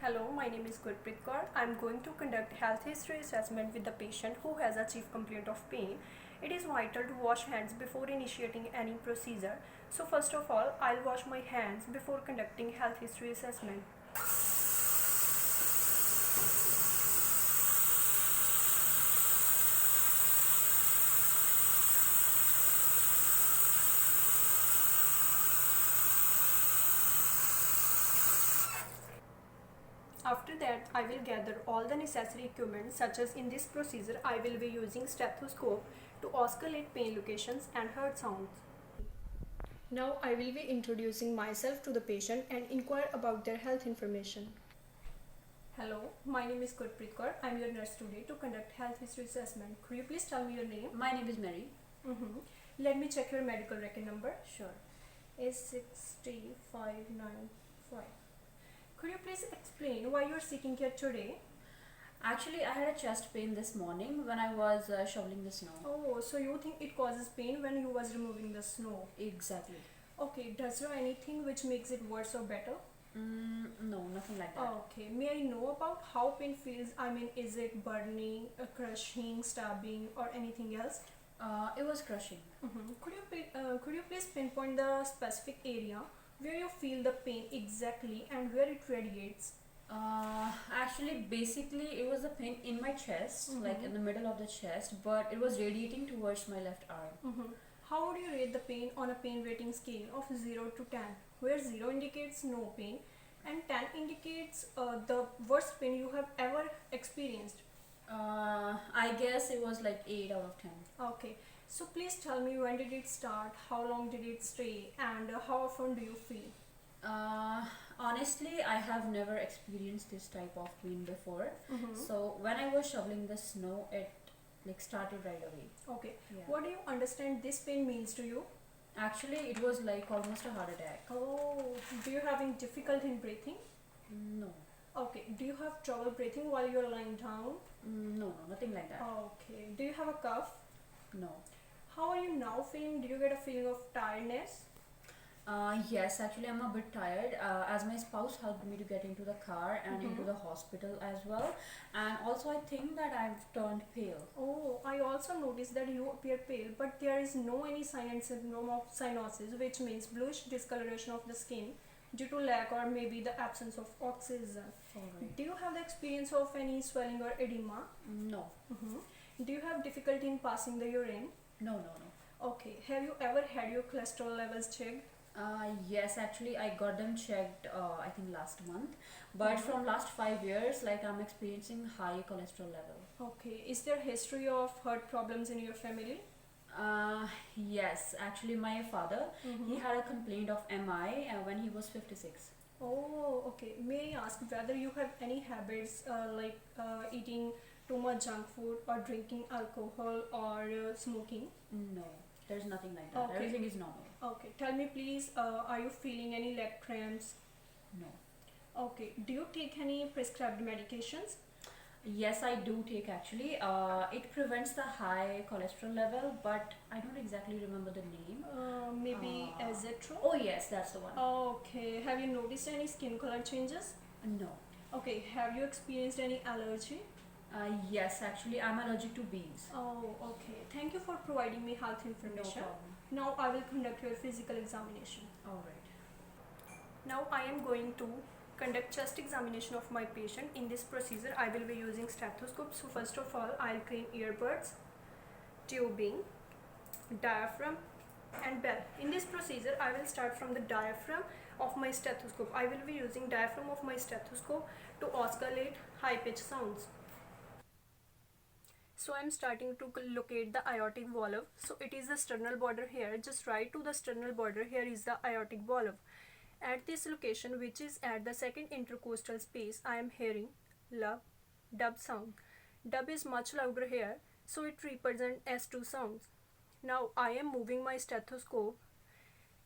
Hello, my name is Gurpreet Kaur. I am going to conduct health history assessment with the patient who has a chief complaint of pain. It is vital to wash hands before initiating any procedure. So first of all, I'll wash my hands before conducting health history assessment. After that, I will gather all the necessary equipment, such as in this procedure, I will be using stethoscope to oscillate pain locations and heart sounds. Now I will be introducing myself to the patient and inquire about their health information. Hello, my name is Gurpreet Kaur. I am your nurse today to conduct health history assessment. Could you please tell me your name? My name is Mary. Let me check your medical record number. Sure. Is 6595. Could you please explain why you are seeking care today? Actually, I had a chest pain this morning when I was shoveling the snow. Oh, so you think it causes pain when you was removing the snow? Exactly. Okay, does there anything which makes it worse or better? No, nothing like that. Okay, may I know about how pain feels? I mean, is it burning, crushing, stabbing, or anything else? It was crushing. Could you please pinpoint the specific area where you feel the pain exactly and where it radiates? Actually, basically, it was a pain in my chest, like in the middle of the chest, but it was radiating towards my left arm. How would you rate the pain on a pain rating scale of 0 to 10, where 0 indicates no pain and 10 indicates the worst pain you have ever experienced? I guess it was like 8 out of 10. Okay, so please tell me, when did it start, how long did it stay, and how often do you feel? Honestly, I have never experienced this type of pain before. So when I was shoveling the snow, it like started right away. Okay, Yeah. what do you understand this pain means to you? Actually, it was like almost a heart attack. Oh, do you having difficulty in breathing? No. Okay, do you have trouble breathing while you're lying down? No, nothing like that. Okay, do you have a cough? No. How are you now feeling? Did you get a feeling of tiredness? Yes, actually, I'm a bit tired as my spouse helped me to get into the car and into the hospital as well. And also, I think that I've turned pale. Oh, I also noticed that you appear pale, but there is no any sign and symptom of cyanosis, which means bluish discoloration of the skin due to lack or maybe the absence of oxygen. Alright. Do you have the experience of any swelling or edema? No. Do you have difficulty in passing the urine? No. Okay, have you ever had your cholesterol levels checked? Yes, actually, I got them checked, I think last month. But from last 5 years, like I'm experiencing high cholesterol level. Okay, is there history of heart problems in your family? Yes, actually, my father, he had a complaint of MI when he was 56. Oh, okay. May I ask whether you have any habits like eating too much junk food or drinking alcohol or smoking? No, there's nothing like that. Okay. Everything is normal. Okay, tell me please, are you feeling any leg cramps? No. Okay, do you take any prescribed medications? Yes, I do take actually. It prevents the high cholesterol level, but I don't exactly remember the name. Maybe Azetro? Oh yes, that's the one. Okay, have you noticed any skin color changes? No. Okay, have you experienced any allergy? Yes, actually, I'm allergic to bees. Oh, okay. Thank you for providing me health No information. problem. Now I will conduct your physical examination. Alright. Now I am going to conduct chest examination of my patient. In this procedure, I will be using stethoscope. So first of all, I'll clean earbuds, tubing, diaphragm and bell. In this procedure, I will start from the diaphragm of my stethoscope. I will be using diaphragm of my stethoscope to oscillate high pitch sounds. So I am starting to locate the aortic valve. So it is the sternal border here. Just right to the sternal border, here is the aortic valve. At this location, which is at the second intercostal space, I am hearing lub, dub sound. Dub is much louder here, so it represents S2 sounds. Now I am moving my stethoscope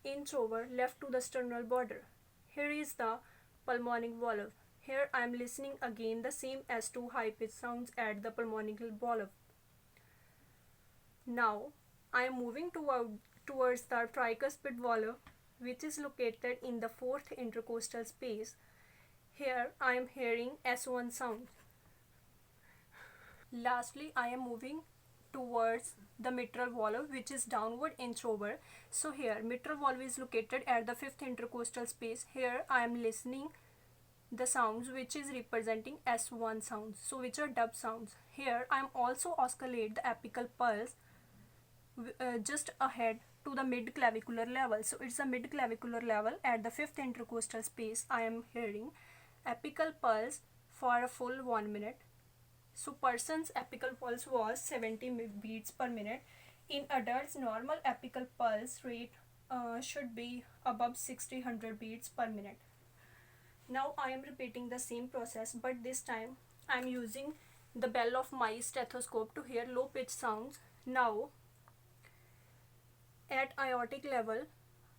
inch over left to the sternal border. Here is the pulmonic valve. Here I am listening again the same S2 high pitch sounds at the pulmonic valve. Now I am moving towards the tricuspid valve, which is located in the fourth intercostal space. Here I am hearing S1 sound. Lastly, I am moving towards the mitral valve, which is downward inch over. So here mitral valve is located at the fifth intercostal space. Here I am listening the sounds which is representing S1 sounds, so which are dub sounds. Here I am also oscillate the apical pulse just ahead to the mid clavicular level. So it's a mid clavicular level at the fifth intercostal space. I am hearing apical pulse for a full 1 minute. So person's apical pulse was 70 beats per minute. In adults, normal apical pulse rate should be above 60-100 beats per minute. Now I am repeating the same process, but this time I am using the bell of my stethoscope to hear low pitch sounds. Now at aortic level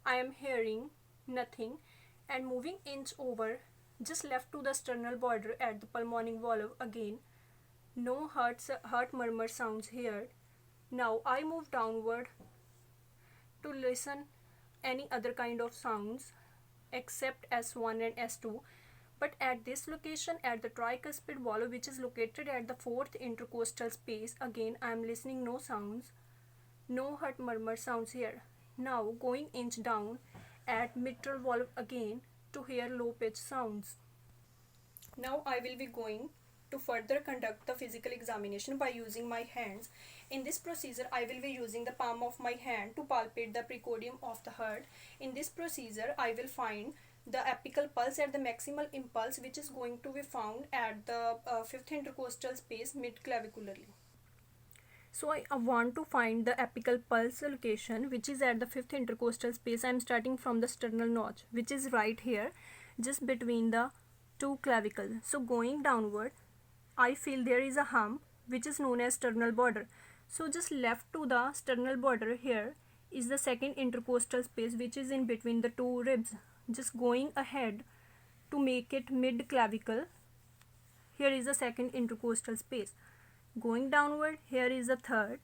I am hearing nothing, and moving inch over just left to the sternal border at the pulmonic valve, again no heart murmur sounds here. Now I move downward to listen any other kind of sounds except S1 and S2, but at this location at the tricuspid valve, which is located at the fourth intercostal space, again I am listening no sounds, no heart murmur sounds here. Now going inch down at mitral valve again to hear low pitch sounds. Now I will be going to further conduct the physical examination by using my hands. In this procedure, I will be using the palm of my hand to palpate the precordium of the heart. In this procedure, I will find the apical pulse at the maximal impulse, which is going to be found at the fifth intercostal space mid-clavicularly. So I want to find the apical pulse location, which is at the fifth intercostal space. I am starting from the sternal notch, which is right here, just between the two clavicles. So going downward, I feel there is a hump which is known as sternal border. So just left to the sternal border here is the second intercostal space, which is in between the two ribs. Just going ahead to make it mid clavicle, here is the second intercostal space. Going downward, here is the third,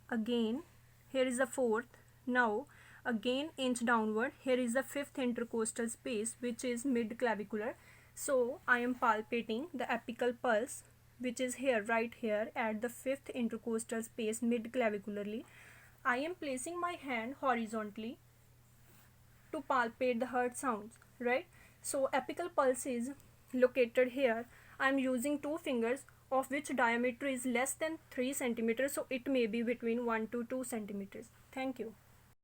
again here is the fourth. Now again inch downward, here is the fifth intercostal space, which is mid clavicular. So I am palpating the apical pulse, which is here, right here at the fifth intercostal space mid clavicularly. I am placing my hand horizontally to palpate the heart sounds, right? So apical pulse is located here. I am using two fingers, of which diameter is less than 3 centimeters, so it may be between 1 to 2 centimeters. Thank you.